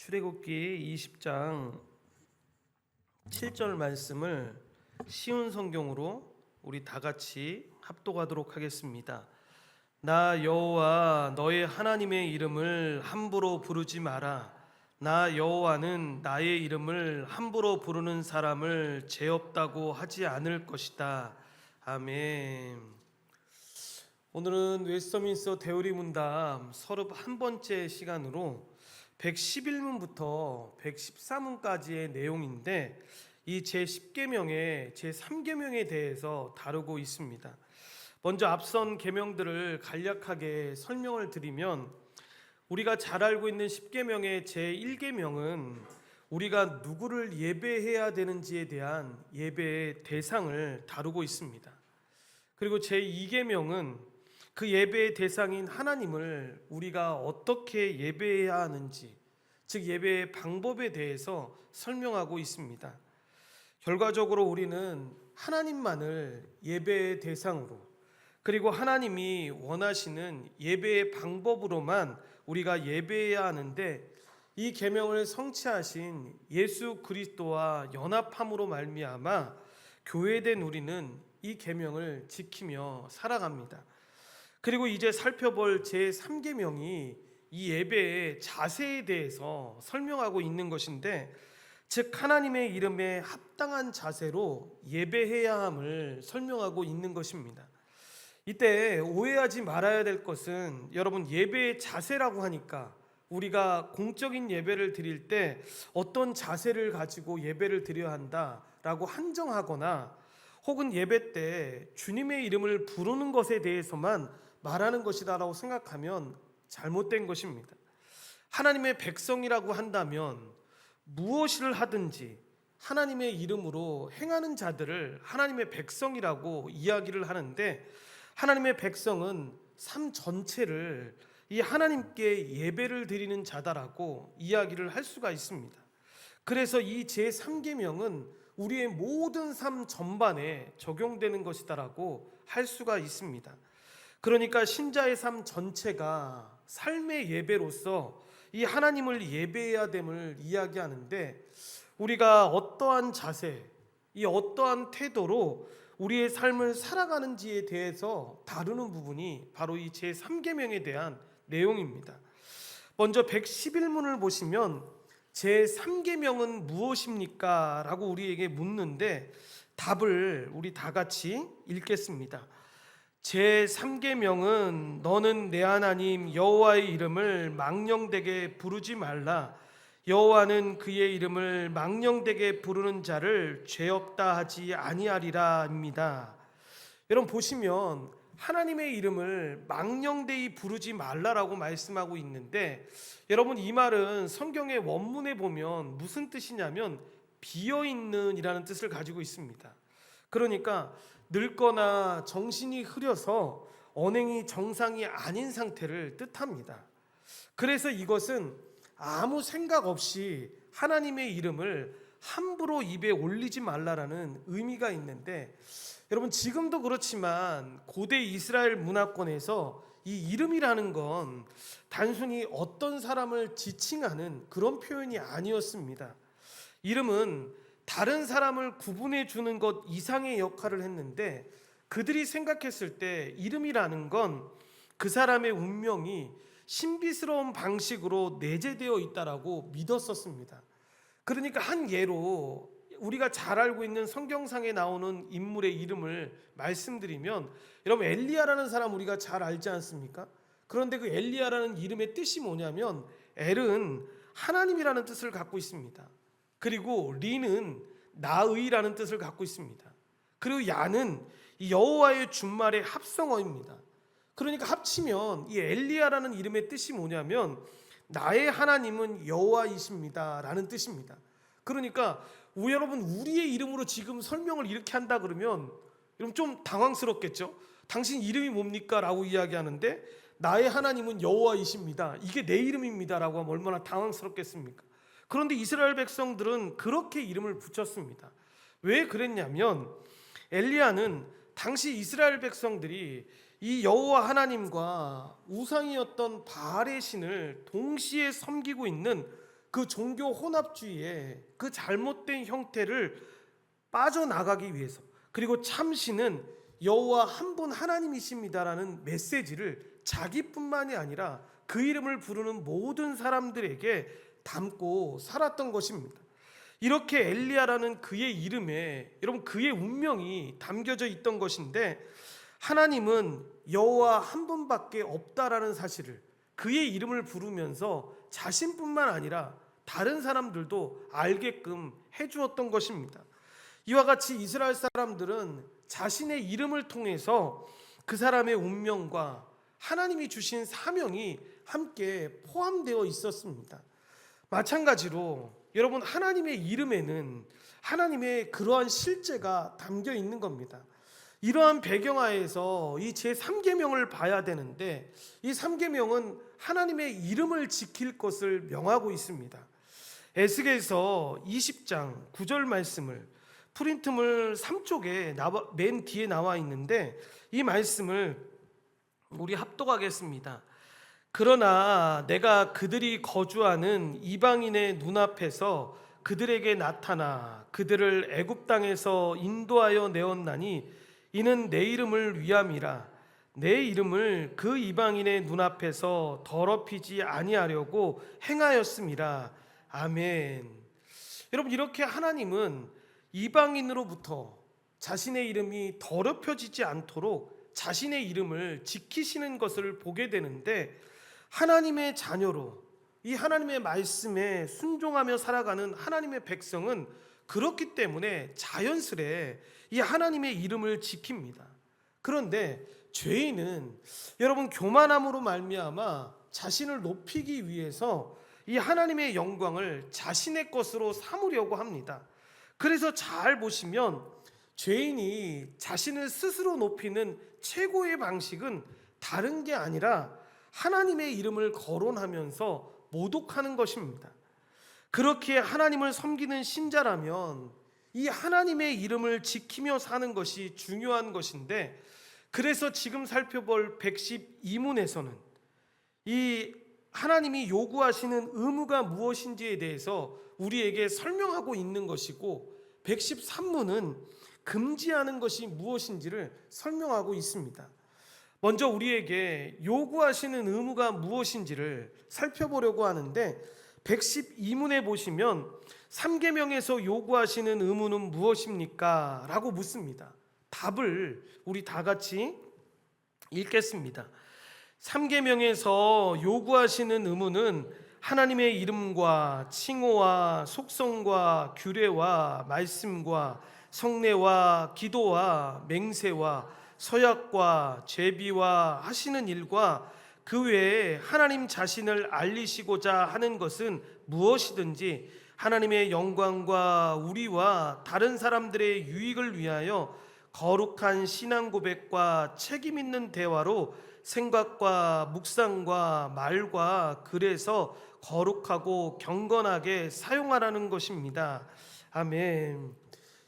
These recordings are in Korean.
출애굽기 20장 7절 말씀을 쉬운 성경으로 우리 다 같이 합독하도록 하겠습니다. 나 여호와 너의 하나님의 이름을 함부로 부르지 마라. 나 여호와는 나의 이름을 함부로 부르는 사람을 죄 없다고 하지 않을 것이다. 아멘. 오늘은 웨스터민스터 대우리 문답 31번째 시간으로 111문부터 114문까지의 내용인데 이 제10계명의 제3계명에 대해서 다루고 있습니다. 먼저 앞선 계명들을 간략하게 설명을 드리면 우리가 잘 알고 있는 10계명의 제1계명은 우리가 누구를 예배해야 되는지에 대한 예배의 대상을 다루고 있습니다. 그리고 제2계명은 그 예배의 대상인 하나님을 우리가 어떻게 예배해야 하는지, 즉 예배의 방법에 대해서 설명하고 있습니다. 결과적으로 우리는 하나님만을 예배의 대상으로, 그리고 하나님이 원하시는 예배의 방법으로만 우리가 예배해야 하는데, 이 계명을 성취하신 예수 그리스도와 연합함으로 말미암아 교회된 우리는 이 계명을 지키며 살아갑니다. 그리고 이제 살펴볼 제3계명이 이 예배의 자세에 대해서 설명하고 있는 것인데, 즉 하나님의 이름에 합당한 자세로 예배해야 함을 설명하고 있는 것입니다. 이때 오해하지 말아야 될 것은, 여러분 예배의 자세라고 하니까 우리가 공적인 예배를 드릴 때 어떤 자세를 가지고 예배를 드려야 한다라고 한정하거나, 혹은 예배 때 주님의 이름을 부르는 것에 대해서만 말하는 것이다라고 생각하면 잘못된 것입니다. 하나님의 백성이라고 한다면 무엇을 하든지 하나님의 이름으로 행하는 자들을 하나님의 백성이라고 이야기를 하는데, 하나님의 백성은 삶 전체를 이 하나님께 예배를 드리는 자다라고 이야기를 할 수가 있습니다. 그래서 이 제3계명은 우리의 모든 삶 전반에 적용되는 것이다라고 할 수가 있습니다. 그러니까 신자의 삶 전체가 삶의 예배로서 이 하나님을 예배해야 됨을 이야기하는데, 우리가 어떠한 자세, 이 어떠한 태도로 우리의 삶을 살아가는지에 대해서 다루는 부분이 바로 이 제3계명에 대한 내용입니다. 먼저 111문을 보시면 제3계명은 무엇입니까? 라고 우리에게 묻는데, 답을 우리 다 같이 읽겠습니다. 제3계명은 너는 내 하나님 여호와의 이름을 망령되게 부르지 말라. 여호와는 그의 이름을 망령되게 부르는 자를 죄 없다 하지 아니하리라입니다. 여러분 보시면 하나님의 이름을 망령되이 부르지 말라라고 말씀하고 있는데, 여러분 이 말은 성경의 원문에 보면 무슨 뜻이냐면 비어있는 이라는 뜻을 가지고 있습니다. 그러니까 늙거나 정신이 흐려서 언행이 정상이 아닌 상태를 뜻합니다. 그래서 이것은 아무 생각 없이 하나님의 이름을 함부로 입에 올리지 말라라는 의미가 있는데, 여러분 지금도 그렇지만 고대 이스라엘 문화권에서 이 이름이라는 건 단순히 어떤 사람을 지칭하는 그런 표현이 아니었습니다. 이름은 다른 사람을 구분해 주는 것 이상의 역할을 했는데, 그들이 생각했을 때 이름이라는 건 그 사람의 운명이 신비스러운 방식으로 내재되어 있다라고 믿었었습니다. 그러니까 한 예로 우리가 잘 알고 있는 성경상에 나오는 인물의 이름을 말씀드리면, 여러분 엘리야라는 사람 우리가 잘 알지 않습니까? 그런데 그 엘리야라는 이름의 뜻이 뭐냐면, 엘은 하나님이라는 뜻을 갖고 있습니다. 그리고 리는 나의라는 뜻을 갖고 있습니다. 그리고 야는 여호와의 준말의 합성어입니다. 그러니까 합치면 이 엘리야라는 이름의 뜻이 뭐냐면 나의 하나님은 여호와이십니다 라는 뜻입니다. 그러니까 여러분 우리의 이름으로 지금 설명을 이렇게 한다 그러면 여러분 좀 당황스럽겠죠? 당신 이름이 뭡니까? 라고 이야기하는데 나의 하나님은 여호와이십니다, 이게 내 이름입니다 라고 하면 얼마나 당황스럽겠습니까? 그런데 이스라엘 백성들은 그렇게 이름을 붙였습니다. 왜 그랬냐면 엘리야는 당시 이스라엘 백성들이 이 여호와 하나님과 우상이었던 바알의 신을 동시에 섬기고 있는 그 종교 혼합주의의 그 잘못된 형태를 빠져나가기 위해서, 그리고 참신은 여호와 한 분 하나님이십니다라는 메시지를 자기뿐만이 아니라 그 이름을 부르는 모든 사람들에게 담고 살았던 것입니다. 이렇게 엘리야라는 그의 이름에 여러분 그의 운명이 담겨져 있던 것인데, 하나님은 여호와 한 분밖에 없다라는 사실을 그의 이름을 부르면서 자신뿐만 아니라 다른 사람들도 알게끔 해주었던 것입니다. 이와 같이 이스라엘 사람들은 자신의 이름을 통해서 그 사람의 운명과 하나님이 주신 사명이 함께 포함되어 있었습니다. 마찬가지로 여러분, 하나님의 이름에는 하나님의 그러한 실제가 담겨 있는 겁니다. 이러한 배경하에서 이 제3계명을 봐야 되는데, 이 3계명은 하나님의 이름을 지킬 것을 명하고 있습니다. 에스겔서 20장 9절 말씀을 프린트물 3쪽에 맨 뒤에 나와 있는데, 이 말씀을 우리 합독하겠습니다. 그러나 내가 그들이 거주하는 이방인의 눈앞에서 그들에게 나타나 그들을 애굽 땅에서 인도하여 내었나니 이는 내 이름을 위함이라. 내 이름을 그 이방인의 눈앞에서 더럽히지 아니하려고 행하였음이라. 아멘. 여러분, 이렇게 하나님은 이방인으로부터 자신의 이름이 더럽혀지지 않도록 자신의 이름을 지키시는 것을 보게 되는데, 하나님의 자녀로 이 하나님의 말씀에 순종하며 살아가는 하나님의 백성은 그렇기 때문에 자연스레 이 하나님의 이름을 지킵니다. 그런데 죄인은 여러분 교만함으로 말미암아 자신을 높이기 위해서 이 하나님의 영광을 자신의 것으로 삼으려고 합니다. 그래서 잘 보시면 죄인이 자신을 스스로 높이는 최고의 방식은 다른 게 아니라 하나님의 이름을 거론하면서 모독하는 것입니다. 그렇게 하나님을 섬기는 신자라면 이 하나님의 이름을 지키며 사는 것이 중요한 것인데, 그래서 지금 살펴볼 112문에서는 이 하나님이 요구하시는 의무가 무엇인지에 대해서 우리에게 설명하고 있는 것이고, 113문은 금지하는 것이 무엇인지를 설명하고 있습니다. 먼저 우리에게 요구하시는 의무가 무엇인지를 살펴보려고 하는데, 112문에 보시면 3계명에서 요구하시는 의무는 무엇입니까? 라고 묻습니다. 답을 우리 다 같이 읽겠습니다. 3계명에서 요구하시는 의무는 하나님의 이름과 칭호와 속성과 규례와 말씀과 성례와 기도와 맹세와 서약과 제비와 하시는 일과 그 외에 하나님 자신을 알리시고자 하는 것은 무엇이든지 하나님의 영광과 우리와 다른 사람들의 유익을 위하여 거룩한 신앙 고백과 책임 있는 대화로 생각과 묵상과 말과 글에서 거룩하고 경건하게 사용하라는 것입니다. 아멘.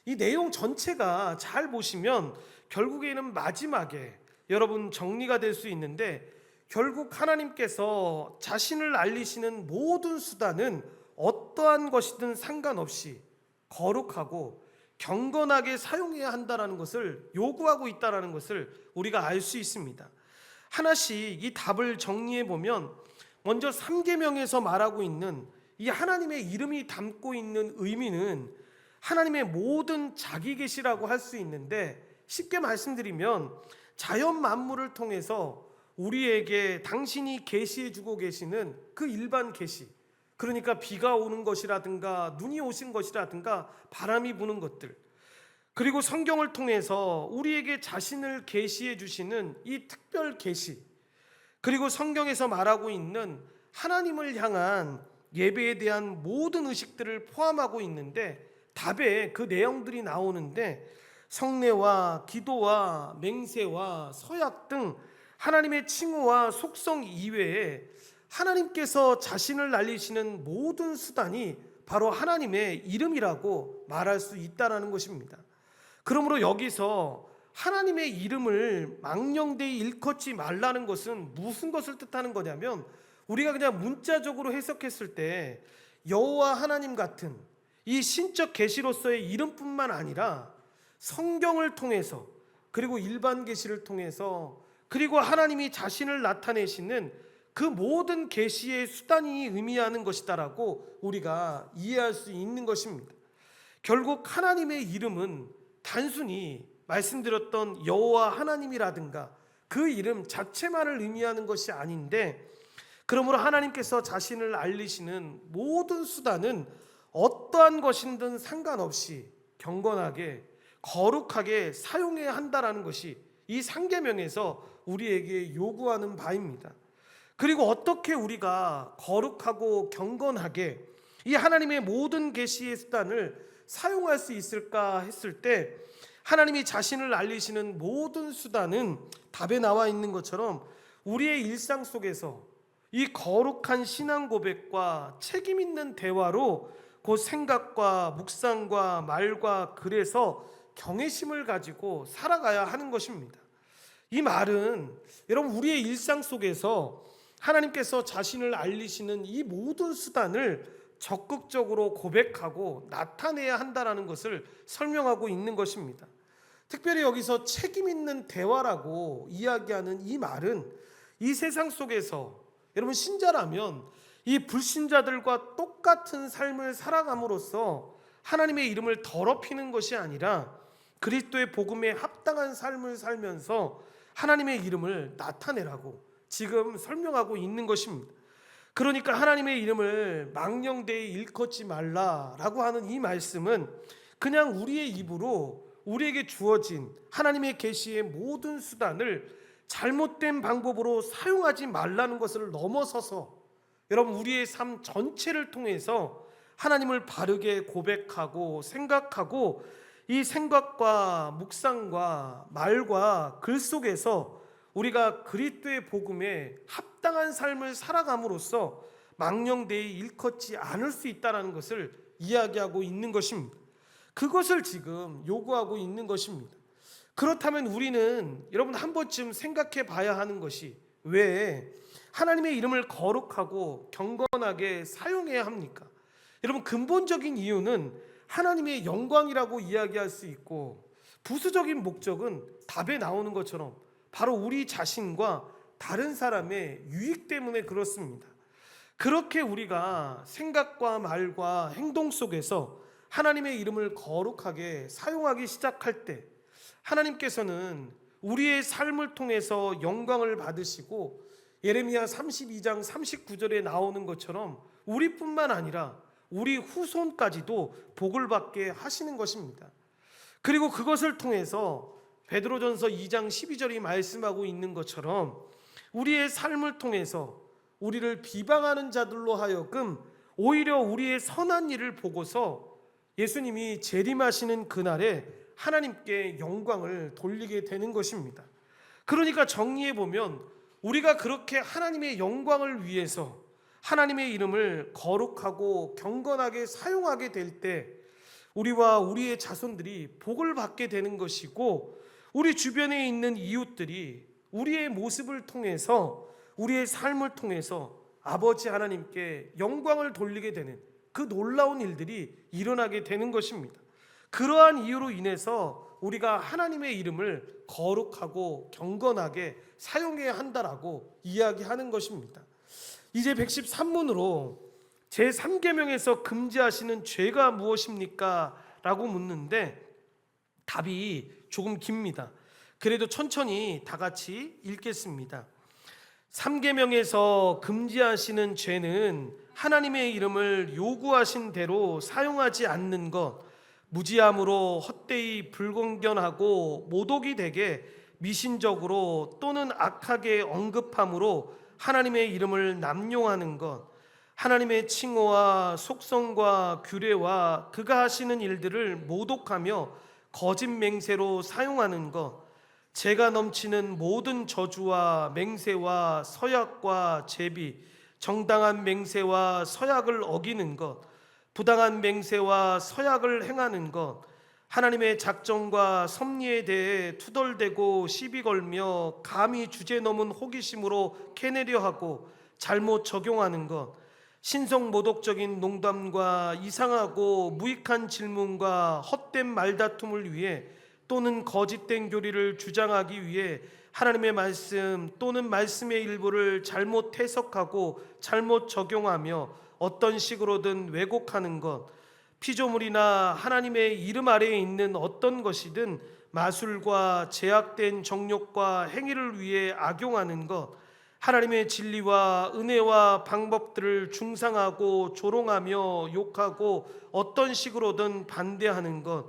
이 내용 전체가 잘 보시면 결국에는 마지막에 여러분 정리가 될 수 있는데, 결국 하나님께서 자신을 알리시는 모든 수단은 어떠한 것이든 상관없이 거룩하고 경건하게 사용해야 한다는 것을 요구하고 있다는 것을 우리가 알 수 있습니다. 하나씩 이 답을 정리해 보면, 먼저 3계명에서 말하고 있는 이 하나님의 이름이 담고 있는 의미는 하나님의 모든 자기 계시라고 할 수 있는데, 쉽게 말씀드리면 자연 만물을 통해서 우리에게 당신이 계시해 주고 계시는 그 일반 계시, 그러니까 비가 오는 것이라든가 눈이 오신 것이라든가 바람이 부는 것들, 그리고 성경을 통해서 우리에게 자신을 계시해 주시는 이 특별 계시, 그리고 성경에서 말하고 있는 하나님을 향한 예배에 대한 모든 의식들을 포함하고 있는데, 답에 그 내용들이 나오는데, 성례와 기도와 맹세와 서약 등 하나님의 칭호와 속성 이외에 하나님께서 자신을 알리시는 모든 수단이 바로 하나님의 이름이라고 말할 수 있다는 것입니다. 그러므로 여기서 하나님의 이름을 망령되이 일컫지 말라는 것은 무슨 것을 뜻하는 거냐면, 우리가 그냥 문자적으로 해석했을 때 여호와 하나님 같은 이 신적 계시로서의 이름뿐만 아니라 성경을 통해서, 그리고 일반 계시를 통해서, 그리고 하나님이 자신을 나타내시는 그 모든 계시의 수단이 의미하는 것이다라고 우리가 이해할 수 있는 것입니다. 결국 하나님의 이름은 단순히 말씀드렸던 여호와 하나님이라든가 그 이름 자체만을 의미하는 것이 아닌데, 그러므로 하나님께서 자신을 알리시는 모든 수단은 어떠한 것이든 상관없이 경건하게 거룩하게 사용해야 한다라는 것이 이 상계명에서 우리에게 요구하는 바입니다. 그리고 어떻게 우리가 거룩하고 경건하게 이 하나님의 모든 계시의 수단을 사용할 수 있을까 했을 때, 하나님이 자신을 알리시는 모든 수단은 답에 나와 있는 것처럼 우리의 일상 속에서 이 거룩한 신앙 고백과 책임 있는 대화로 그 생각과 묵상과 말과 글에서 경외심을 가지고 살아가야 하는 것입니다. 이 말은 여러분, 우리의 일상 속에서 하나님께서 자신을 알리시는 이 모든 수단을 적극적으로 고백하고 나타내야 한다는 것을 설명하고 있는 것입니다. 특별히 여기서 책임 있는 대화라고 이야기하는 이 말은 이 세상 속에서 여러분, 신자라면 이 불신자들과 똑같은 삶을 살아감으로써 하나님의 이름을 더럽히는 것이 아니라 그리스도의 복음에 합당한 삶을 살면서 하나님의 이름을 나타내라고 지금 설명하고 있는 것입니다. 그러니까 하나님의 이름을 망령되이 일컫지 말라라고 하는 이 말씀은 그냥 우리의 입으로 우리에게 주어진 하나님의 계시의 모든 수단을 잘못된 방법으로 사용하지 말라는 것을 넘어서서 여러분, 우리의 삶 전체를 통해서 하나님을 바르게 고백하고 생각하고 이 생각과 묵상과 말과 글 속에서 우리가 그리스도의 복음에 합당한 삶을 살아감으로써 망령되이 일컫지 않을 수 있다는 것을 이야기하고 있는 것입니다. 그것을 지금 요구하고 있는 것입니다. 그렇다면 우리는 여러분 한 번쯤 생각해 봐야 하는 것이, 왜 하나님의 이름을 거룩하고 경건하게 사용해야 합니까? 여러분, 근본적인 이유는 하나님의 영광이라고 이야기할 수 있고, 부수적인 목적은 답에 나오는 것처럼 바로 우리 자신과 다른 사람의 유익 때문에 그렇습니다. 그렇게 우리가 생각과 말과 행동 속에서 하나님의 이름을 거룩하게 사용하기 시작할 때, 하나님께서는 우리의 삶을 통해서 영광을 받으시고, 예레미야 32장 39절에 나오는 것처럼 우리뿐만 아니라 우리 후손까지도 복을 받게 하시는 것입니다. 그리고 그것을 통해서 베드로전서 2장 12절이 말씀하고 있는 것처럼 우리의 삶을 통해서 우리를 비방하는 자들로 하여금 오히려 우리의 선한 일을 보고서 예수님이 재림하시는 그날에 하나님께 영광을 돌리게 되는 것입니다. 그러니까 정리해 보면 우리가 그렇게 하나님의 영광을 위해서 하나님의 이름을 거룩하고 경건하게 사용하게 될 때 우리와 우리의 자손들이 복을 받게 되는 것이고, 우리 주변에 있는 이웃들이 우리의 모습을 통해서, 우리의 삶을 통해서 아버지 하나님께 영광을 돌리게 되는 그 놀라운 일들이 일어나게 되는 것입니다. 그러한 이유로 인해서 우리가 하나님의 이름을 거룩하고 경건하게 사용해야 한다라고 이야기하는 것입니다. 이제 113문으로 제3계명에서 금지하시는 죄가 무엇입니까? 라고 묻는데 답이 조금 깁니다. 그래도 천천히 다 같이 읽겠습니다. 3계명에서 금지하시는 죄는 하나님의 이름을 요구하신 대로 사용하지 않는 것, 무지함으로 헛되이 불공견하고 모독이 되게 미신적으로 또는 악하게 언급함으로 하나님의 이름을 남용하는 것, 하나님의 칭호와 속성과 규례와 그가 하시는 일들을 모독하며 거짓 맹세로 사용하는 것, 죄가 넘치는 모든 저주와 맹세와 서약과 제비, 정당한 맹세와 서약을 어기는 것, 부당한 맹세와 서약을 행하는 것, 하나님의 작정과 섭리에 대해 투덜대고 시비 걸며 감히 주제 넘은 호기심으로 캐내려 하고 잘못 적용하는 것, 신성모독적인 농담과 이상하고 무익한 질문과 헛된 말다툼을 위해 또는 거짓된 교리를 주장하기 위해 하나님의 말씀 또는 말씀의 일부를 잘못 해석하고 잘못 적용하며 어떤 식으로든 왜곡하는 것, 피조물이나 하나님의 이름 아래에 있는 어떤 것이든 마술과 제약된 정욕과 행위를 위해 악용하는 것, 하나님의 진리와 은혜와 방법들을 중상하고 조롱하며 욕하고 어떤 식으로든 반대하는 것,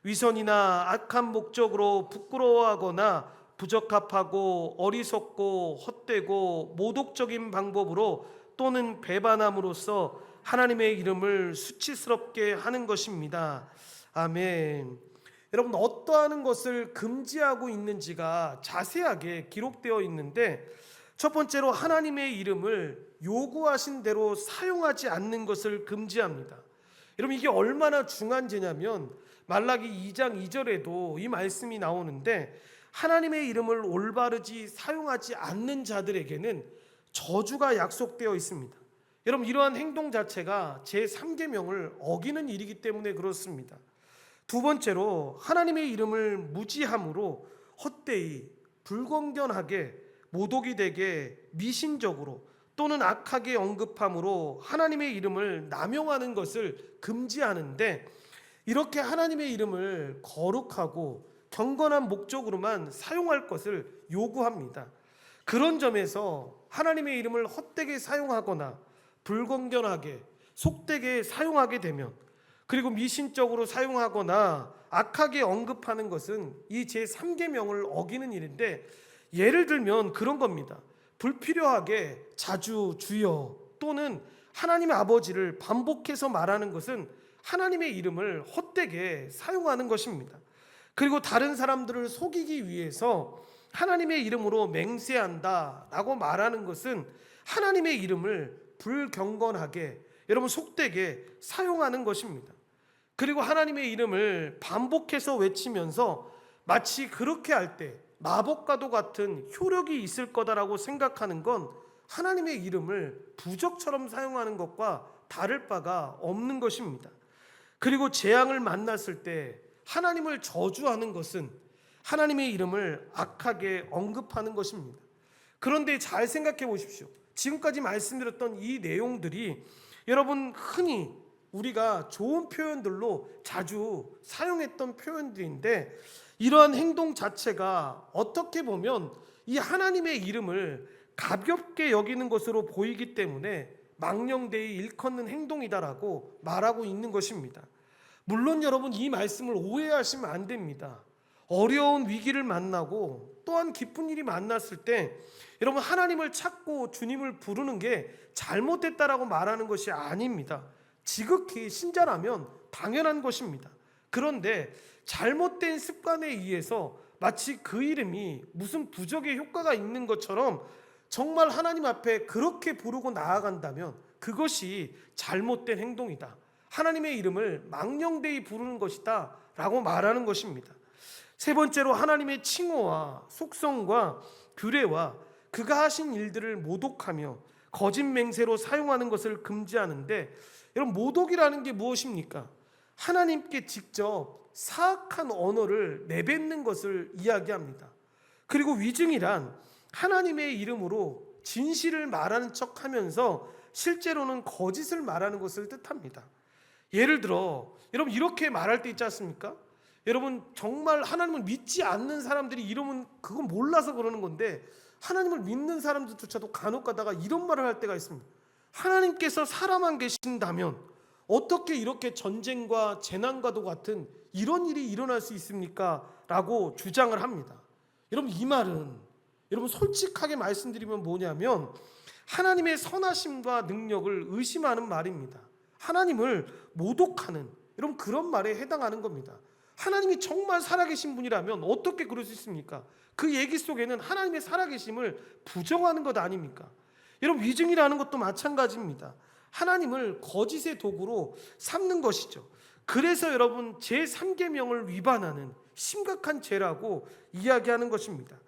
위선이나 악한 목적으로 부끄러워하거나 부적합하고 어리석고 헛되고 모독적인 방법으로 또는 배반함으로써 하나님의 이름을 수치스럽게 하는 것입니다. 아멘. 여러분, 어떠한 것을 금지하고 있는지가 자세하게 기록되어 있는데, 첫 번째로 하나님의 이름을 요구하신 대로 사용하지 않는 것을 금지합니다. 여러분, 이게 얼마나 중요한 죄냐면 말라기 2장 2절에도 이 말씀이 나오는데, 하나님의 이름을 올바르지 사용하지 않는 자들에게는 저주가 약속되어 있습니다. 여러분, 이러한 행동 자체가 제3계명을 어기는 일이기 때문에 그렇습니다. 두 번째로 하나님의 이름을 무지함으로 헛되이 불건전하게 모독이 되게 미신적으로 또는 악하게 언급함으로 하나님의 이름을 남용하는 것을 금지하는데, 이렇게 하나님의 이름을 거룩하고 경건한 목적으로만 사용할 것을 요구합니다. 그런 점에서 하나님의 이름을 헛되게 사용하거나 불건전하게 속되게 사용하게 되면, 그리고 미신적으로 사용하거나 악하게 언급하는 것은 이 제3계명을 어기는 일인데, 예를 들면 그런 겁니다. 불필요하게 자주 주여 또는 하나님의 아버지를 반복해서 말하는 것은 하나님의 이름을 헛되게 사용하는 것입니다. 그리고 다른 사람들을 속이기 위해서 하나님의 이름으로 맹세한다라고 말하는 것은 하나님의 이름을 불경건하게, 여러분, 속되게 사용하는 것입니다. 그리고 하나님의 이름을 반복해서 외치면서 마치 그렇게 할 때 마법과도 같은 효력이 있을 거다라고 생각하는 건 하나님의 이름을 부적처럼 사용하는 것과 다를 바가 없는 것입니다. 그리고 재앙을 만났을 때 하나님을 저주하는 것은 하나님의 이름을 악하게 언급하는 것입니다. 그런데 잘 생각해 보십시오. 지금까지 말씀드렸던 이 내용들이 여러분 흔히 우리가 좋은 표현들로 자주 사용했던 표현들인데, 이러한 행동 자체가 어떻게 보면 이 하나님의 이름을 가볍게 여기는 것으로 보이기 때문에 망령되이 일컫는 행동이다라고 말하고 있는 것입니다. 물론 여러분, 이 말씀을 오해하시면 안 됩니다. 어려운 위기를 만나고 또한 기쁜 일이 만났을 때 여러분, 하나님을 찾고 주님을 부르는 게 잘못됐다라고 말하는 것이 아닙니다. 지극히 신자라면 당연한 것입니다. 그런데 잘못된 습관에 의해서 마치 그 이름이 무슨 부적의 효과가 있는 것처럼 정말 하나님 앞에 그렇게 부르고 나아간다면 그것이 잘못된 행동이다, 하나님의 이름을 망령되이 부르는 것이다 라고 말하는 것입니다. 세 번째로 하나님의 칭호와 속성과 규례와 그가 하신 일들을 모독하며 거짓 맹세로 사용하는 것을 금지하는데, 여러분, 모독이라는 게 무엇입니까? 하나님께 직접 사악한 언어를 내뱉는 것을 이야기합니다. 그리고 위증이란 하나님의 이름으로 진실을 말하는 척하면서 실제로는 거짓을 말하는 것을 뜻합니다. 예를 들어 여러분, 이렇게 말할 때 있지 않습니까? 여러분, 정말 하나님을 믿지 않는 사람들이 이러면 그건 몰라서 그러는 건데, 하나님을 믿는 사람들조차도 간혹 가다가 이런 말을 할 때가 있습니다. 하나님께서 사람만 계신다면 어떻게 이렇게 전쟁과 재난과도 같은 이런 일이 일어날 수 있습니까? 라고 주장을 합니다. 여러분, 이 말은 여러분 솔직하게 말씀드리면 뭐냐면 하나님의 선하심과 능력을 의심하는 말입니다. 하나님을 모독하는 여러분 그런 말에 해당하는 겁니다. 하나님이 정말 살아계신 분이라면 어떻게 그럴 수 있습니까? 그 얘기 속에는 하나님의 살아계심을 부정하는 것 아닙니까? 여러분, 위증이라는 것도 마찬가지입니다. 하나님을 거짓의 도구로 삼는 것이죠. 그래서 여러분, 제3계명을 위반하는 심각한 죄라고 이야기하는 것입니다.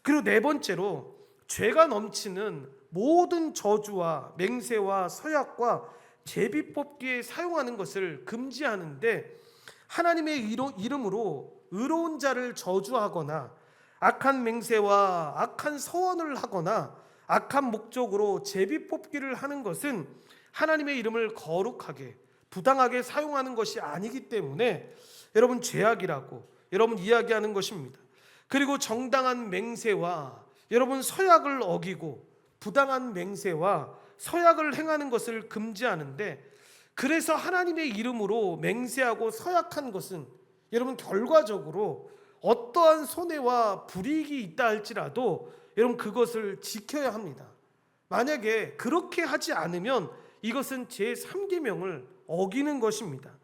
그리고 네 번째로 죄가 넘치는 모든 저주와 맹세와 서약과 제비 뽑기에 사용하는 것을 금지하는데, 하나님의 이름으로 의로운 자를 저주하거나 악한 맹세와 악한 서원을 하거나 악한 목적으로 제비 뽑기를 하는 것은 하나님의 이름을 거룩하게 부당하게 사용하는 것이 아니기 때문에 여러분 죄악이라고 여러분 이야기하는 것입니다. 그리고 정당한 맹세와 여러분 서약을 어기고 부당한 맹세와 서약을 행하는 것을 금지하는데, 그래서 하나님의 이름으로 맹세하고 서약한 것은 여러분 결과적으로 어떠한 손해와 불이익이 있다 할지라도 여러분 그것을 지켜야 합니다. 만약에 그렇게 하지 않으면 이것은 제3계명을 어기는 것입니다.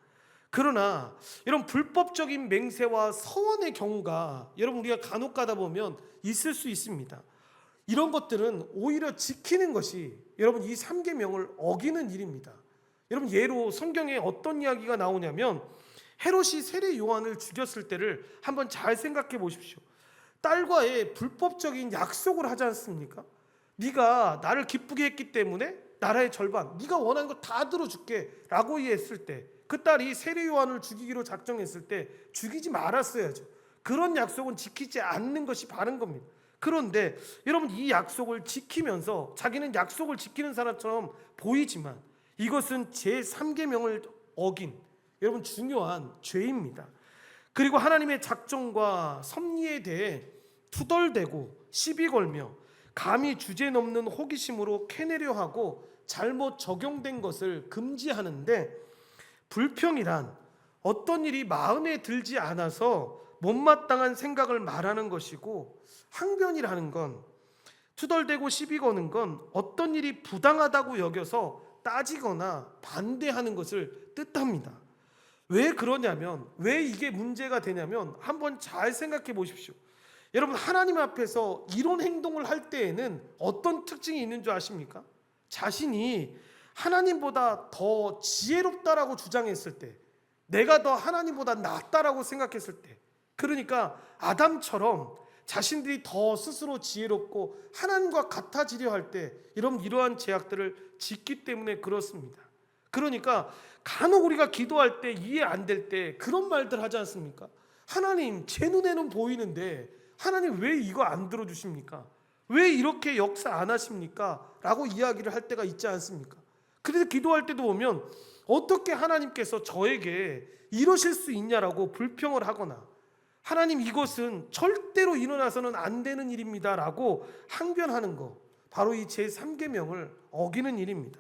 그러나 여러분 불법적인 맹세와 서원의 경우가 여러분 우리가 간혹 가다 보면 있을 수 있습니다. 이런 것들은 오히려 지키는 것이 여러분 이 3계명을 어기는 일입니다. 여러분 예로 성경에 어떤 이야기가 나오냐면, 헤롯이 세례 요한을 죽였을 때를 한번 잘 생각해 보십시오. 딸과의 불법적인 약속을 하지 않습니까? 네가 나를 기쁘게 했기 때문에 나라의 절반, 네가 원하는 거 다 들어줄게 라고 했을 때, 그 딸이 세례 요한을 죽이기로 작정했을 때 죽이지 말았어야죠. 그런 약속은 지키지 않는 것이 바른 겁니다. 그런데 여러분 이 약속을 지키면서 자기는 약속을 지키는 사람처럼 보이지만 이것은 제3계명을 어긴 여러분 중요한 죄입니다. 그리고 하나님의 작정과 섭리에 대해 투덜대고 시비 걸며 감히 주제넘는 호기심으로 캐내려 하고 잘못 적용된 것을 금지하는데, 불평이란 어떤 일이 마음에 들지 않아서 못마땅한 생각을 말하는 것이고, 항변이라는 건 투덜대고 시비 거는 건 어떤 일이 부당하다고 여겨서 따지거나 반대하는 것을 뜻합니다. 왜 그러냐면, 왜 이게 문제가 되냐면 한번 잘 생각해 보십시오. 여러분 하나님 앞에서 이런 행동을 할 때에는 어떤 특징이 있는 줄 아십니까? 자신이 하나님보다 더 지혜롭다라고 주장했을 때, 내가 더 하나님보다 낫다라고 생각했을 때, 그러니까 아담처럼 자신들이 더 스스로 지혜롭고 하나님과 같아지려 할 때 이러한 제약들을 짓기 때문에 그렇습니다. 그러니까 간혹 우리가 기도할 때 이해 안 될 때 그런 말들 하지 않습니까? 하나님 제 눈에는 보이는데 하나님 왜 이거 안 들어주십니까? 왜 이렇게 역사 안 하십니까? 라고 이야기를 할 때가 있지 않습니까? 그래서 기도할 때도 보면 어떻게 하나님께서 저에게 이러실 수 있냐라고 불평을 하거나, 하나님 이것은 절대로 일어나서는 안 되는 일입니다 라고 항변하는 거, 바로 이 제3계명을 어기는 일입니다.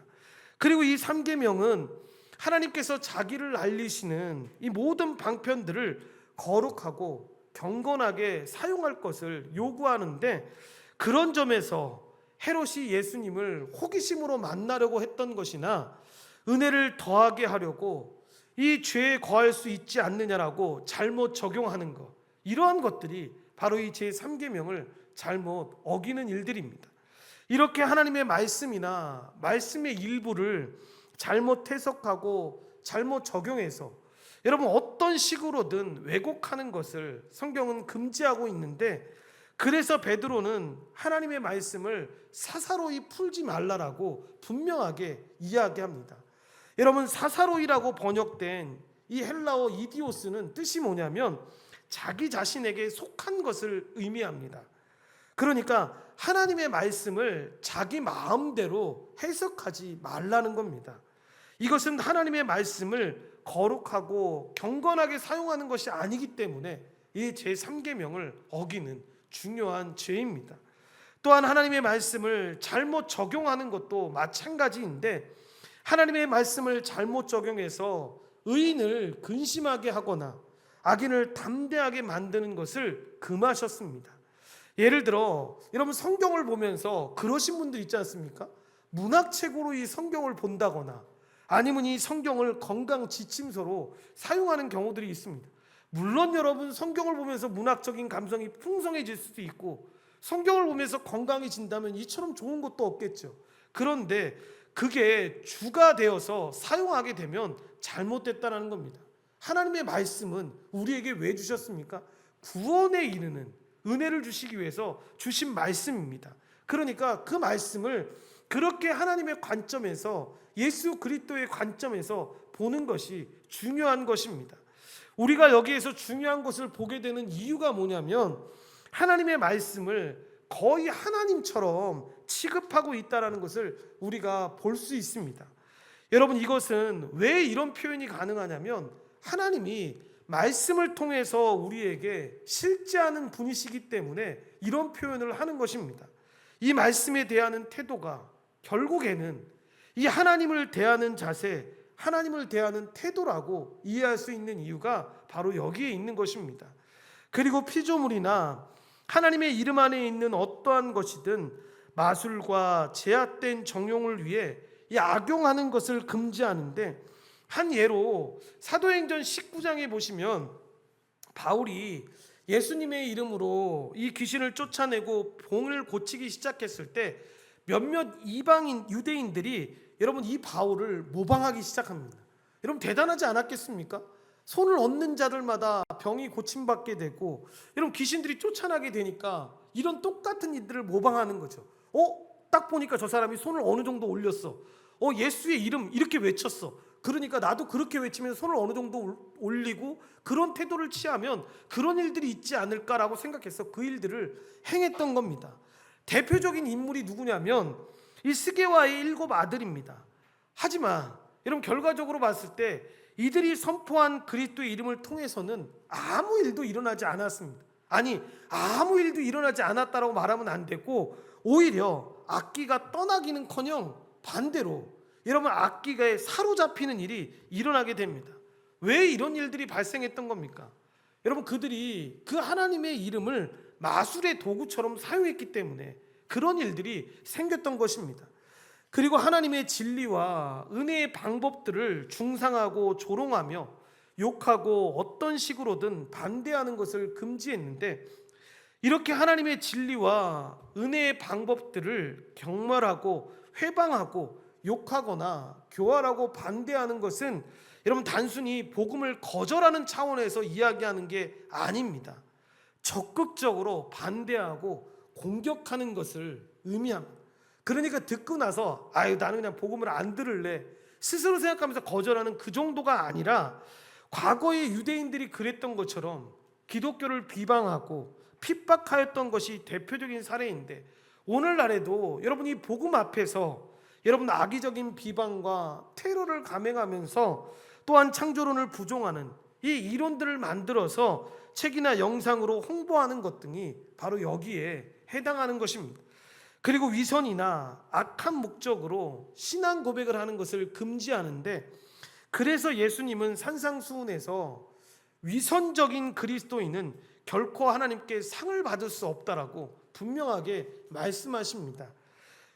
그리고 이 3계명은 하나님께서 자기를 알리시는 이 모든 방편들을 거룩하고 경건하게 사용할 것을 요구하는데, 그런 점에서 헤롯이 예수님을 호기심으로 만나려고 했던 것이나 은혜를 더하게 하려고 이 죄에 거할 수 있지 않느냐라고 잘못 적용하는 것, 이러한 것들이 바로 이 제3계명을 잘못 어기는 일들입니다. 이렇게 하나님의 말씀이나 말씀의 일부를 잘못 해석하고 잘못 적용해서 여러분 어떤 식으로든 왜곡하는 것을 성경은 금지하고 있는데, 그래서 베드로는 하나님의 말씀을 사사로이 풀지 말라라고 분명하게 이야기합니다. 여러분 사사로이라고 번역된 이 헬라어 이디오스는 뜻이 뭐냐면 자기 자신에게 속한 것을 의미합니다. 그러니까 하나님의 말씀을 자기 마음대로 해석하지 말라는 겁니다. 이것은 하나님의 말씀을 거룩하고 경건하게 사용하는 것이 아니기 때문에 이 제3계명을 어기는 중요한 죄입니다. 또한 하나님의 말씀을 잘못 적용하는 것도 마찬가지인데, 하나님의 말씀을 잘못 적용해서 의인을 근심하게 하거나 악인을 담대하게 만드는 것을 금하셨습니다. 예를 들어 여러분 성경을 보면서 그러신 분들 있지 않습니까? 문학책으로 이 성경을 본다거나 아니면 이 성경을 건강 지침서로 사용하는 경우들이 있습니다. 물론 여러분 성경을 보면서 문학적인 감성이 풍성해질 수도 있고 성경을 보면서 건강해진다면 이처럼 좋은 것도 없겠죠. 그런데 그게 주가 되어서 사용하게 되면 잘못됐다는 겁니다. 하나님의 말씀은 우리에게 왜 주셨습니까? 구원에 이르는 은혜를 주시기 위해서 주신 말씀입니다. 그러니까 그 말씀을 그렇게 하나님의 관점에서, 예수 그리스도의 관점에서 보는 것이 중요한 것입니다. 우리가 여기에서 중요한 것을 보게 되는 이유가 뭐냐면, 하나님의 말씀을 거의 하나님처럼 취급하고 있다는 것을 우리가 볼 수 있습니다. 여러분, 이것은 왜 이런 표현이 가능하냐면, 하나님이 말씀을 통해서 우리에게 실제하는 분이시기 때문에 이런 표현을 하는 것입니다. 이 말씀에 대하는 태도가 결국에는 이 하나님을 대하는 자세, 하나님을 대하는 태도라고 이해할 수 있는 이유가 바로 여기에 있는 것입니다. 그리고 피조물이나 하나님의 이름 안에 있는 어떠한 것이든 마술과 제약된 정욕을 위해 이 악용하는 것을 금지하는데, 한 예로 사도행전 19장에 보시면 바울이 예수님의 이름으로 이 귀신을 쫓아내고 병을 고치기 시작했을 때 몇몇 이방인 유대인들이 여러분 이 바울을 모방하기 시작합니다. 여러분 대단하지 않았겠습니까? 손을 얹는 자들마다 병이 고침받게 되고, 여러분 귀신들이 쫓아나게 되니까 이런 똑같은 일들을 모방하는 거죠. 딱 보니까 저 사람이 손을 어느 정도 올렸어. 예수의 이름 이렇게 외쳤어. 그러니까 나도 그렇게 외치면서 손을 어느 정도 올리고 그런 태도를 취하면 그런 일들이 있지 않을까라고 생각해서 그 일들을 행했던 겁니다. 대표적인 인물이 누구냐면 이 스게와의 7 아들입니다. 하지만 여러분 결과적으로 봤을 때 이들이 선포한 그리스도의 이름을 통해서는 아무 일도 일어나지 않았습니다. 아니, 아무 일도 일어나지 않았다라고 말하면 안 되고, 오히려 악기가 떠나기는커녕 반대로 여러분 악기가 사로잡히는 일이 일어나게 됩니다. 왜 이런 일들이 발생했던 겁니까? 여러분 그들이 그 하나님의 이름을 마술의 도구처럼 사용했기 때문에 그런 일들이 생겼던 것입니다. 그리고 하나님의 진리와 은혜의 방법들을 중상하고 조롱하며 욕하고 어떤 식으로든 반대하는 것을 금지했는데, 이렇게 하나님의 진리와 은혜의 방법들을 경멸하고 회방하고 욕하거나 교활하고 반대하는 것은 여러분 단순히 복음을 거절하는 차원에서 이야기하는 게 아닙니다. 적극적으로 반대하고 공격하는 것을 의미합니다. 그러니까 듣고 나서 나는 그냥 복음을 안 들을래 스스로 생각하면서 거절하는 그 정도가 아니라, 과거의 유대인들이 그랬던 것처럼 기독교를 비방하고 핍박하였던 것이 대표적인 사례인데, 오늘날에도 여러분 이 복음 앞에서 여러분 악의적인 비방과 테러를 감행하면서 또한 창조론을 부정하는 이 이론들을 만들어서 책이나 영상으로 홍보하는 것 등이 바로 여기에 해당하는 것입니다. 그리고 위선이나 악한 목적으로 신앙 고백을 하는 것을 금지하는데, 그래서 예수님은 산상수훈에서 위선적인 그리스도인은 결코 하나님께 상을 받을 수 없다라고 분명하게 말씀하십니다.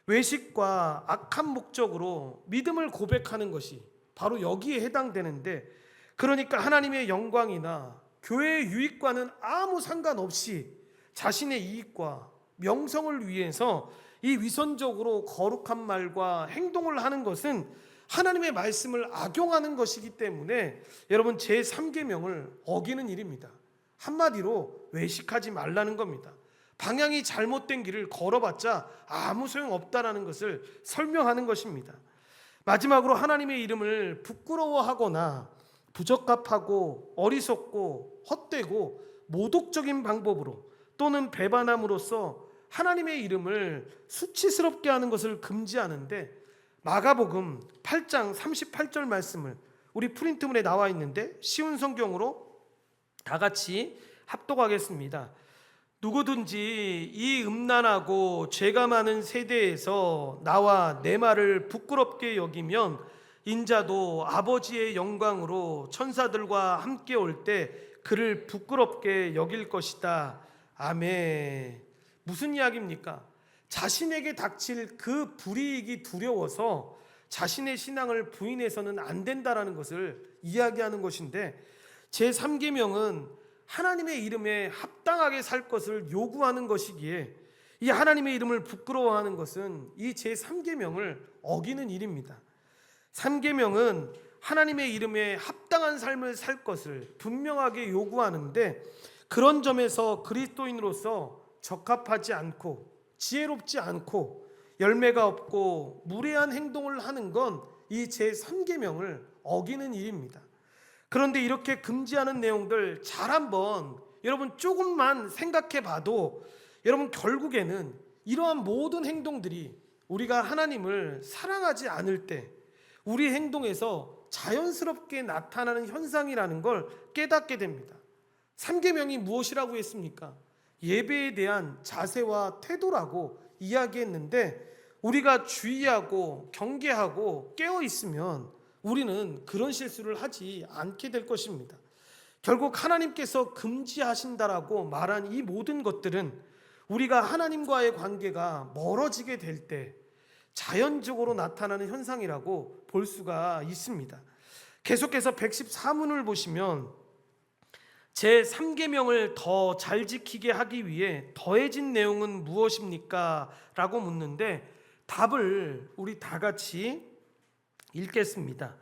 외식과 악한 목적으로 믿음을 고백하는 것이 바로 여기에 해당되는데, 그러니까 하나님의 영광이나 교회의 유익과는 아무 상관없이 자신의 이익과 명성을 위해서 이 위선적으로 거룩한 말과 행동을 하는 것은 하나님의 말씀을 악용하는 것이기 때문에 여러분 제3계명을 어기는 일입니다. 한마디로 외식하지 말라는 겁니다. 방향이 잘못된 길을 걸어봤자 아무 소용없다라는 것을 설명하는 것입니다. 마지막으로 하나님의 이름을 부끄러워하거나 부적합하고 어리석고 헛되고 모독적인 방법으로 또는 배반함으로써 하나님의 이름을 수치스럽게 하는 것을 금지하는데, 마가복음 8장 38절 말씀을 우리 프린트문에 나와 있는데 쉬운 성경으로 다 같이 합독하겠습니다. 누구든지 이 음란하고 죄가 많은 세대에서 나와 내 말을 부끄럽게 여기면 인자도 아버지의 영광으로 천사들과 함께 올 때 그를 부끄럽게 여길 것이다. 아멘. 무슨 이야기입니까? 자신에게 닥칠 그 불이익이 두려워서 자신의 신앙을 부인해서는 안 된다라는 것을 이야기하는 것인데, 제3계명은 하나님의 이름에 합당하게 살 것을 요구하는 것이기에 이 하나님의 이름을 부끄러워하는 것은 이 제3계명을 어기는 일입니다. 3계명은 하나님의 이름에 합당한 삶을 살 것을 분명하게 요구하는데, 그런 점에서 그리스도인으로서 적합하지 않고 지혜롭지 않고 열매가 없고 무례한 행동을 하는 건 이 제3계명을 어기는 일입니다. 그런데 이렇게 금지하는 내용들 잘 한번 여러분 조금만 생각해 봐도 여러분 결국에는 이러한 모든 행동들이 우리가 하나님을 사랑하지 않을 때 우리 행동에서 자연스럽게 나타나는 현상이라는 걸 깨닫게 됩니다. 3계명이 무엇이라고 했습니까? 예배에 대한 자세와 태도라고 이야기했는데 우리가 주의하고 경계하고 깨어 있으면 우리는 그런 실수를 하지 않게 될 것입니다. 결국 하나님께서 금지하신다라고 말한 이 모든 것들은 우리가 하나님과의 관계가 멀어지게 될 때 자연적으로 나타나는 현상이라고 볼 수가 있습니다. 계속해서 114문을 보시면 제3계명을 더 잘 지키게 하기 위해 더해진 내용은 무엇입니까? 라고 묻는데 답을 우리 다 같이 읽겠습니다.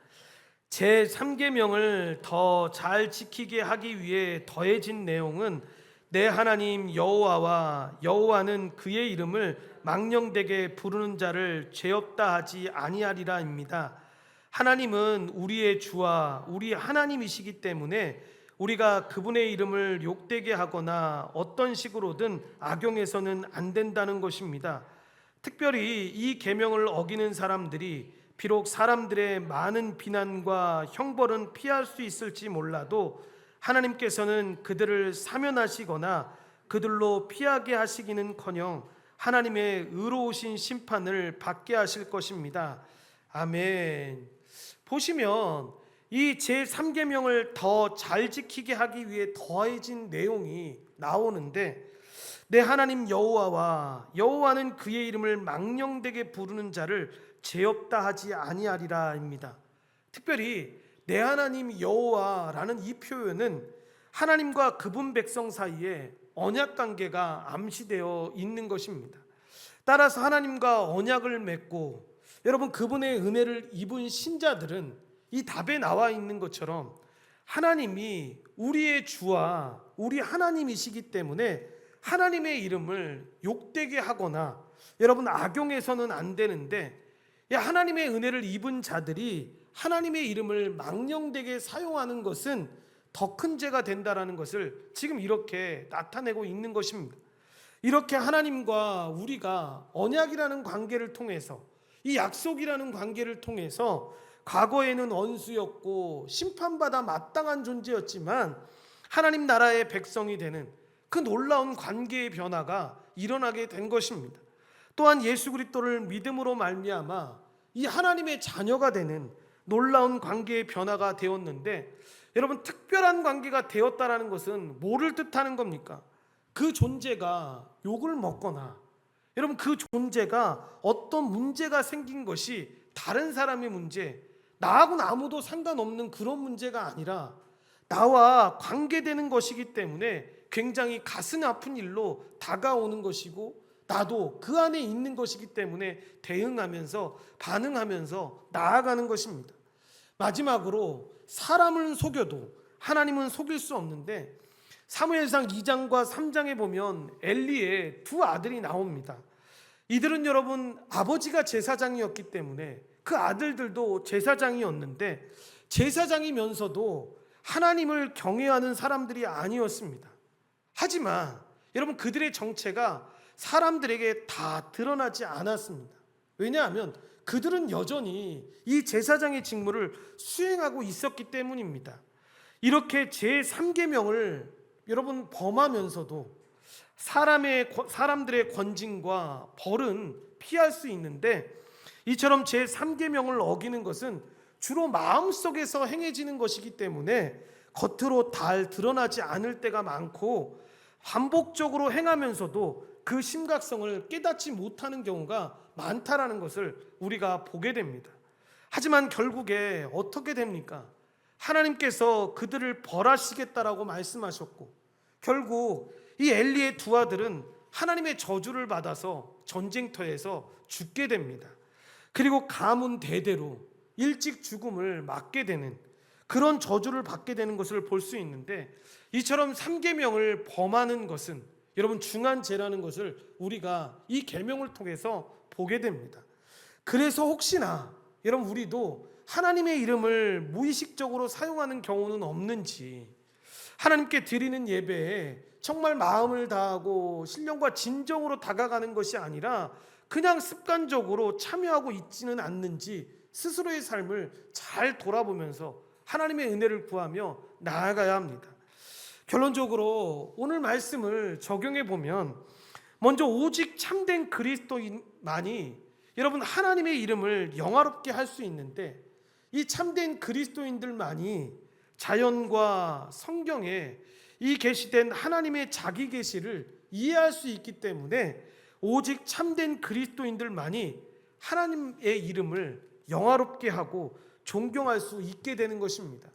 제3계명을 더 잘 지키게 하기 위해 더해진 내용은 내 하나님 여호와와 여호와는 그의 이름을 망령되게 부르는 자를 죄 없다 하지 아니하리라입니다. 하나님은 우리의 주와 우리 하나님이시기 때문에 우리가 그분의 이름을 욕되게 하거나 어떤 식으로든 악용해서는 안 된다는 것입니다. 특별히 이 계명을 어기는 사람들이 비록 사람들의 많은 비난과 형벌은 피할 수 있을지 몰라도 하나님께서는 그들을 사면하시거나 그들로 피하게 하시기는커녕 하나님의 의로우신 심판을 받게 하실 것입니다. 아멘. 보시면 이 제3계명을 더 잘 지키게 하기 위해 더해진 내용이 나오는데 내 하나님 여호와와 여호와는 그의 이름을 망령되게 부르는 자를 죄 없다 하지 아니하리라입니다. 특별히 내 하나님 여호와라는 이 표현은 하나님과 그분 백성 사이에 언약 관계가 암시되어 있는 것입니다. 따라서 하나님과 언약을 맺고 여러분 그분의 은혜를 입은 신자들은 이 답에 나와 있는 것처럼 하나님이 우리의 주와 우리 하나님이시기 때문에 하나님의 이름을 욕되게 하거나 여러분 악용해서는 안 되는데 하나님의 은혜를 입은 자들이 하나님의 이름을 망령되게 사용하는 것은 더 큰 죄가 된다라는 것을 지금 이렇게 나타내고 있는 것입니다. 이렇게 하나님과 우리가 언약이라는 관계를 통해서 이 약속이라는 관계를 통해서 과거에는 원수였고 심판받아 마땅한 존재였지만 하나님 나라의 백성이 되는 그 놀라운 관계의 변화가 일어나게 된 것입니다. 또한 예수 그리스도를 믿음으로 말미암아 이 하나님의 자녀가 되는 놀라운 관계의 변화가 되었는데 여러분 특별한 관계가 되었다라는 것은 뭐를 뜻하는 겁니까? 그 존재가 욕을 먹거나 여러분 그 존재가 어떤 문제가 생긴 것이 다른 사람의 문제, 나하고는 아무도 상관없는 그런 문제가 아니라 나와 관계되는 것이기 때문에 굉장히 가슴 아픈 일로 다가오는 것이고 나도 그 안에 있는 것이기 때문에 대응하면서 반응하면서 나아가는 것입니다. 마지막으로 사람을 속여도 하나님은 속일 수 없는데 사무엘상 2장과 3장에 보면 엘리의 두 아들이 나옵니다. 이들은 여러분 아버지가 제사장이었기 때문에 그 아들들도 제사장이었는데 제사장이면서도 하나님을 경외하는 사람들이 아니었습니다. 하지만 여러분 그들의 정체가 사람들에게 다 드러나지 않았습니다. 왜냐하면 그들은 여전히 이 제사장의 직무를 수행하고 있었기 때문입니다. 이렇게 제3계명을 여러분 범하면서도 사람들의 권징과 벌은 피할 수 있는데 이처럼 제3계명을 어기는 것은 주로 마음속에서 행해지는 것이기 때문에 겉으로 잘 드러나지 않을 때가 많고 반복적으로 행하면서도 그 심각성을 깨닫지 못하는 경우가 많다라는 것을 우리가 보게 됩니다. 하지만 결국에 어떻게 됩니까? 하나님께서 그들을 벌하시겠다라고 말씀하셨고 결국 이 엘리의 두 아들은 하나님의 저주를 받아서 전쟁터에서 죽게 됩니다. 그리고 가문 대대로 일찍 죽음을 맞게 되는 그런 저주를 받게 되는 것을 볼 수 있는데 이처럼 3계명을 범하는 것은 여러분 중한 죄라는 것을 우리가 이 계명을 통해서 보게 됩니다. 그래서 혹시나 여러분 우리도 하나님의 이름을 무의식적으로 사용하는 경우는 없는지, 하나님께 드리는 예배에 정말 마음을 다하고 신령과 진정으로 다가가는 것이 아니라 그냥 습관적으로 참여하고 있지는 않는지 스스로의 삶을 잘 돌아보면서 하나님의 은혜를 구하며 나아가야 합니다. 결론적으로 오늘 말씀을 적용해 보면, 먼저 오직 참된 그리스도인만이 여러분 하나님의 이름을 영화롭게 할 수 있는데, 이 참된 그리스도인들만이 자연과 성경에 이 계시된 하나님의 자기 계시를 이해할 수 있기 때문에 오직 참된 그리스도인들만이 하나님의 이름을 영화롭게 하고 존경할 수 있게 되는 것입니다.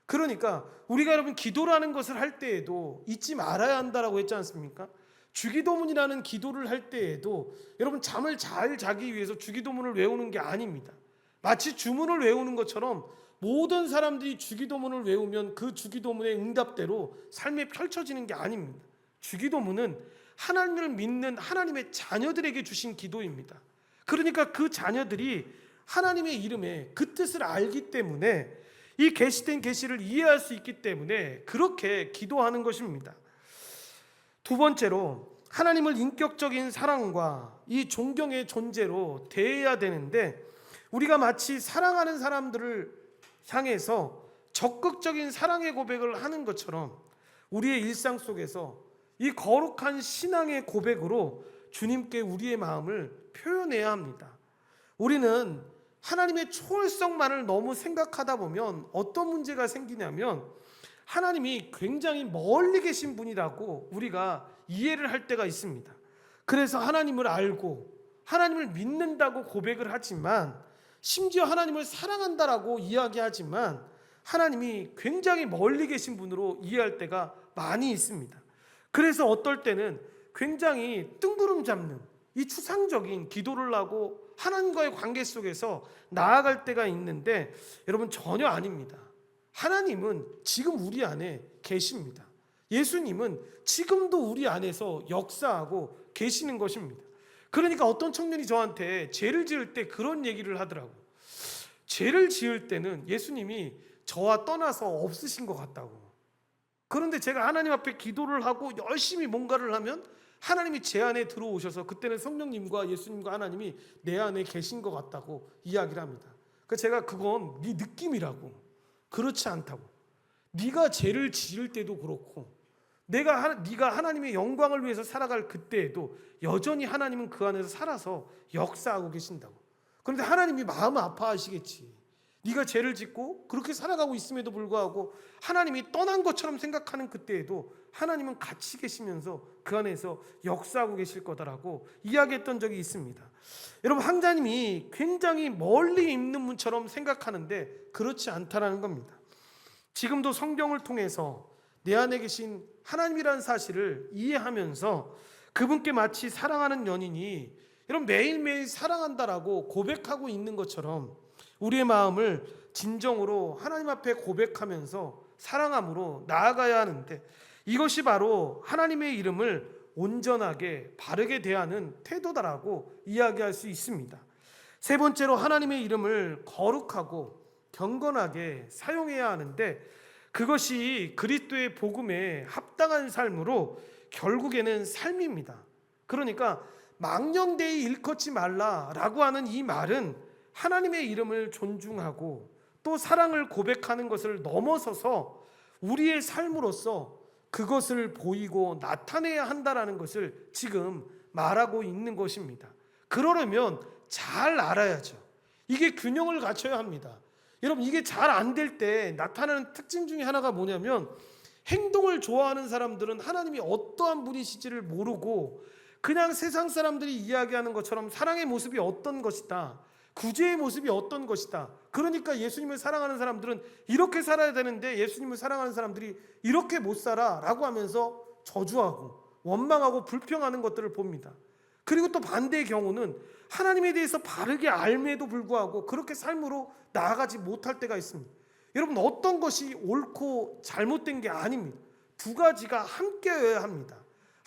그러니까 우리가 여러분 기도라는 것을 할 때에도 잊지 말아야 한다라고 했지 않습니까? 주기도문이라는 기도를 할 때에도 여러분 잠을 잘 자기 위해서 주기도문을 외우는 게 아닙니다. 마치 주문을 외우는 것처럼 모든 사람들이 주기도문을 외우면 그 주기도문의 응답대로 삶에 펼쳐지는 게 아닙니다. 주기도문은 하나님을 믿는 하나님의 자녀들에게 주신 기도입니다. 그러니까 그 자녀들이 하나님의 이름에 그 뜻을 알기 때문에, 이 계시된 계시를 이해할 수 있기 때문에 그렇게 기도하는 것입니다. 두 번째로, 하나님을 인격적인 사랑과 이 존경의 존재로 대해야 되는데, 우리가 마치 사랑하는 사람들을 향해서 적극적인 사랑의 고백을 하는 것처럼 우리의 일상 속에서 이 거룩한 신앙의 고백으로 주님께 우리의 마음을 표현해야 합니다. 우리는 하나님의 초월성만을 너무 생각하다 보면 어떤 문제가 생기냐면, 하나님이 굉장히 멀리 계신 분이라고 우리가 이해를 할 때가 있습니다. 그래서 하나님을 알고 하나님을 믿는다고 고백을 하지만, 심지어 하나님을 사랑한다라고 이야기하지만 하나님이 굉장히 멀리 계신 분으로 이해할 때가 많이 있습니다. 그래서 어떨 때는 굉장히 뜬구름 잡는 이 추상적인 기도를 하고 하나님과의 관계 속에서 나아갈 때가 있는데, 여러분 전혀 아닙니다. 하나님은 지금 우리 안에 계십니다. 예수님은 지금도 우리 안에서 역사하고 계시는 것입니다. 그러니까 어떤 청년이 저한테 죄를 지을 때 그런 얘기를 하더라고요. 죄를 지을 때는 예수님이 저와 떠나서 없으신 것 같다고. 그런데 제가 하나님 앞에 기도를 하고 열심히 뭔가를 하면 하나님이 제 안에 들어오셔서 그때는 성령님과 예수님과 하나님이 내 안에 계신 것 같다고 이야기를 합니다. 그래서 제가 그건 네 느낌이라고, 그렇지 않다고. 네가 죄를 지을 때도 그렇고 네가 하나님의 영광을 위해서 살아갈 그때에도 여전히 하나님은 그 안에서 살아서 역사하고 계신다고. 그런데 하나님이 마음 아파하시겠지. 네가 죄를 짓고 그렇게 살아가고 있음에도 불구하고 하나님이 떠난 것처럼 생각하는 그때에도 하나님은 같이 계시면서 그 안에서 역사하고 계실 거다라고 이야기했던 적이 있습니다. 여러분, 하나님이 굉장히 멀리 있는 분처럼 생각하는데 그렇지 않다라는 겁니다. 지금도 성경을 통해서 내 안에 계신 하나님이라는 사실을 이해하면서 그분께 마치 사랑하는 연인이 여러분 매일매일 사랑한다라고 고백하고 있는 것처럼 우리의 마음을 진정으로 하나님 앞에 고백하면서 사랑함으로 나아가야 하는데, 이것이 바로 하나님의 이름을 온전하게 바르게 대하는 태도다라고 이야기할 수 있습니다. 세 번째로, 하나님의 이름을 거룩하고 경건하게 사용해야 하는데, 그것이 그리스도의 복음에 합당한 삶으로 결국에는 삶입니다. 그러니까 망령되이 일컫지 말라라고 하는 이 말은 하나님의 이름을 존중하고 또 사랑을 고백하는 것을 넘어서서 우리의 삶으로서 그것을 보이고 나타내야 한다라는 것을 지금 말하고 있는 것입니다. 그러려면 잘 알아야죠. 이게 균형을 갖춰야 합니다. 여러분, 이게 잘 안 될 때 나타나는 특징 중에 하나가 뭐냐면, 행동을 좋아하는 사람들은 하나님이 어떠한 분이신지를 모르고 그냥 세상 사람들이 이야기하는 것처럼 사랑의 모습이 어떤 것이다, 구제의 모습이 어떤 것이다, 그러니까 예수님을 사랑하는 사람들은 이렇게 살아야 되는데 예수님을 사랑하는 사람들이 이렇게 못 살아 라고 하면서 저주하고 원망하고 불평하는 것들을 봅니다. 그리고 또 반대의 경우는 하나님에 대해서 바르게 알매도 불구하고 그렇게 삶으로 나아가지 못할 때가 있습니다. 여러분, 어떤 것이 옳고 잘못된 게 아닙니다. 두 가지가 함께여야 합니다.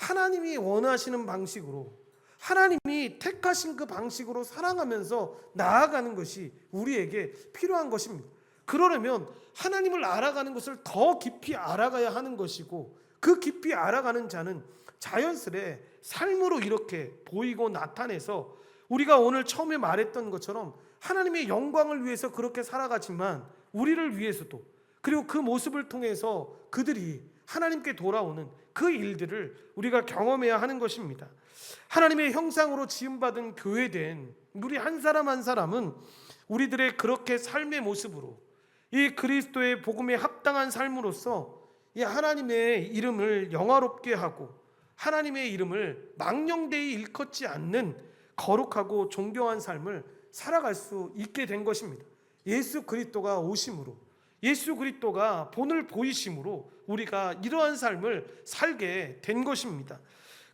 하나님이 원하시는 방식으로, 하나님이 택하신 그 방식으로 살아가면서 나아가는 것이 우리에게 필요한 것입니다. 그러려면 하나님을 알아가는 것을 더 깊이 알아가야 하는 것이고, 그 깊이 알아가는 자는 자연스레 삶으로 이렇게 보이고 나타내서 우리가 오늘 처음에 말했던 것처럼 하나님의 영광을 위해서 그렇게 살아가지만 우리를 위해서도, 그리고 그 모습을 통해서 그들이 하나님께 돌아오는 그 일들을 우리가 경험해야 하는 것입니다. 하나님의 형상으로 지음받은 교회된 우리 한 사람 한 사람은 우리들의 그렇게 삶의 모습으로 이 그리스도의 복음에 합당한 삶으로서 이 하나님의 이름을 영화롭게 하고 하나님의 이름을 망령되이 일컫지 않는 거룩하고 존경한 삶을 살아갈 수 있게 된 것입니다. 예수 그리스도가 오심으로, 예수 그리스도가 본을 보이심으로 우리가 이러한 삶을 살게 된 것입니다.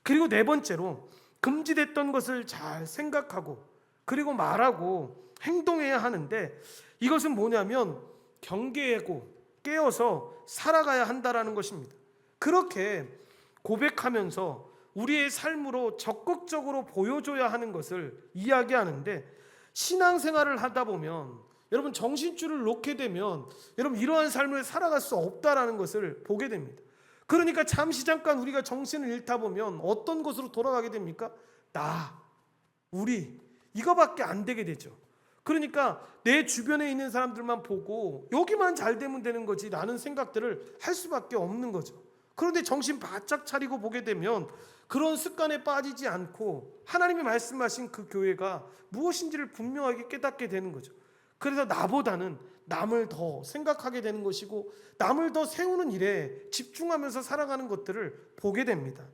그리고 네 번째로, 금지됐던 것을 잘 생각하고 그리고 말하고 행동해야 하는데, 이것은 뭐냐면 경계하고 깨어서 살아가야 한다라는 것입니다. 그렇게 고백하면서 우리의 삶으로 적극적으로 보여줘야 하는 것을 이야기하는데, 신앙생활을 하다 보면 여러분 정신줄을 놓게 되면 여러분 이러한 삶을 살아갈 수 없다라는 것을 보게 됩니다. 그러니까 잠시 잠깐 우리가 정신을 잃다 보면 어떤 것으로 돌아가게 됩니까? 우리 이거밖에 안 되게 되죠. 그러니까 내 주변에 있는 사람들만 보고 여기만 잘 되면 되는 거지 라는 생각들을 할 수밖에 없는 거죠. 그런데 정신 바짝 차리고 보게 되면 그런 습관에 빠지지 않고 하나님이 말씀하신 그 교회가 무엇인지를 분명하게 깨닫게 되는 거죠. 그래서 나보다는 남을 더 생각하게 되는 것이고 남을 더 세우는 일에 집중하면서 살아가는 것들을 보게 됩니다.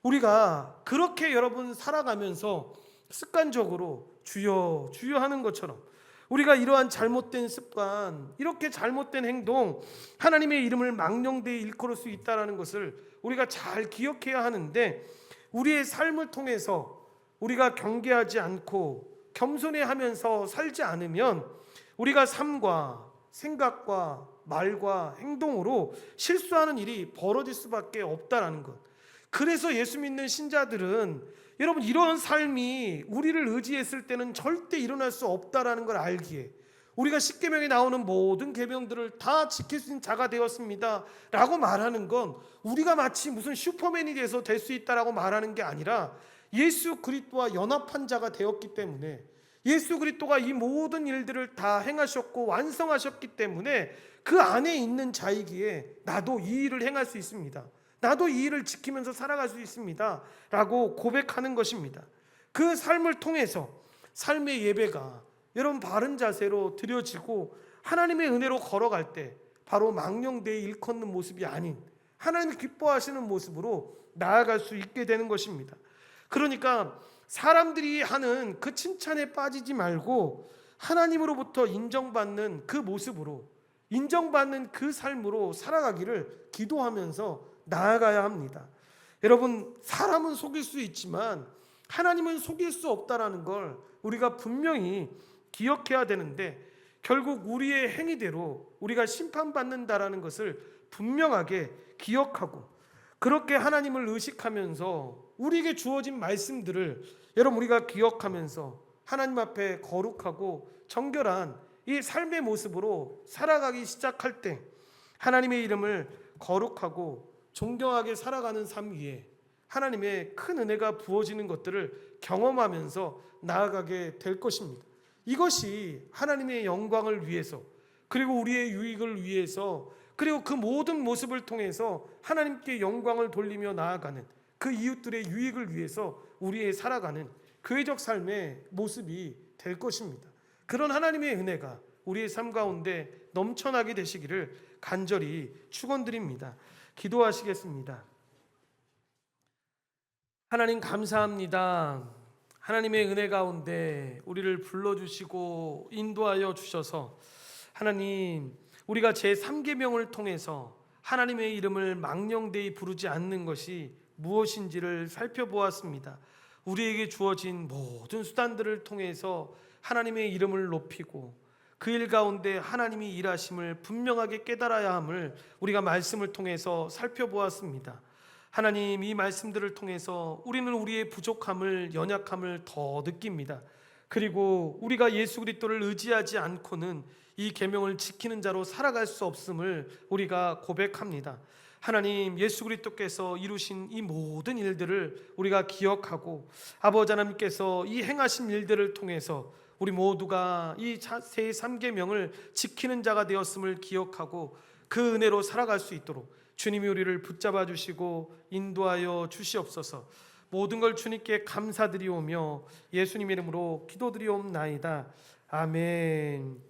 우리가 그렇게 여러분 살아가면서 습관적으로 주여 주여 하는 것처럼 우리가 이러한 잘못된 습관, 이렇게 잘못된 행동, 하나님의 이름을 망령되이 일컬을 수 있다는 것을 우리가 잘 기억해야 하는데, 우리의 삶을 통해서 우리가 경계하지 않고 겸손해하면서 살지 않으면 우리가 삶과 생각과 말과 행동으로 실수하는 일이 벌어질 수밖에 없다라는 것. 그래서 예수 믿는 신자들은 여러분 이런 삶이 우리를 의지했을 때는 절대 일어날 수 없다라는 걸 알기에, 우리가 십계명에 나오는 모든 계명들을 다 지킬 수 있는 자가 되었습니다 라고 말하는 건 우리가 마치 무슨 슈퍼맨이 돼서 될 수 있다라고 말하는 게 아니라, 예수 그리스도와 연합한 자가 되었기 때문에, 예수 그리스도가 이 모든 일들을 다 행하셨고 완성하셨기 때문에 그 안에 있는 자이기에 나도 이 일을 행할 수 있습니다, 나도 이 일을 지키면서 살아갈 수 있습니다 라고 고백하는 것입니다. 그 삶을 통해서 삶의 예배가 여러분 바른 자세로 드려지고 하나님의 은혜로 걸어갈 때 바로 망령되이 일컫는 모습이 아닌 하나님이 기뻐하시는 모습으로 나아갈 수 있게 되는 것입니다. 그러니까 사람들이 하는 그 칭찬에 빠지지 말고 하나님으로부터 인정받는 그 모습으로, 인정받는 그 삶으로 살아가기를 기도하면서 나아가야 합니다. 여러분, 사람은 속일 수 있지만 하나님은 속일 수 없다라는 걸 우리가 분명히 기억해야 되는데, 결국 우리의 행위대로 우리가 심판받는다라는 것을 분명하게 기억하고, 그렇게 하나님을 의식하면서 우리에게 주어진 말씀들을 여러분 우리가 기억하면서 하나님 앞에 거룩하고 정결한 이 삶의 모습으로 살아가기 시작할 때 하나님의 이름을 거룩하고 존경하게 살아가는 삶 위에 하나님의 큰 은혜가 부어지는 것들을 경험하면서 나아가게 될 것입니다. 이것이 하나님의 영광을 위해서, 그리고 우리의 유익을 위해서, 그리고 그 모든 모습을 통해서 하나님께 영광을 돌리며 나아가는 그 이웃들의 유익을 위해서 우리의 살아가는 교회적 삶의 모습이 될 것입니다. 그런 하나님의 은혜가 우리의 삶 가운데 넘쳐나게 되시기를 간절히 축원드립니다. 기도하시겠습니다. 하나님 감사합니다. 하나님의 은혜 가운데 우리를 불러주시고 인도하여 주셔서 하나님, 우리가 제3계명을 통해서 하나님의 이름을 망령되이 부르지 않는 것이 무엇인지를 살펴보았습니다. 우리에게 주어진 모든 수단들을 통해서 하나님의 이름을 높이고 그 일 가운데 하나님이 일하심을 분명하게 깨달아야 함을 우리가 말씀을 통해서 살펴보았습니다. 하나님, 이 말씀들을 통해서 우리는 우리의 부족함을, 연약함을 더 느낍니다. 그리고 우리가 예수 그리스도를 의지하지 않고는 이 계명을 지키는 자로 살아갈 수 없음을 우리가 고백합니다. 하나님, 예수 그리스도께서 이루신 이 모든 일들을 우리가 기억하고 아버지 하나님께서 이 행하신 일들을 통해서 우리 모두가 이 새 삼계명을 지키는 자가 되었음을 기억하고 그 은혜로 살아갈 수 있도록 주님이 우리를 붙잡아 주시고 인도하여 주시옵소서. 모든 걸 주님께 감사드리오며 예수님 이름으로 기도드리옵나이다. 아멘.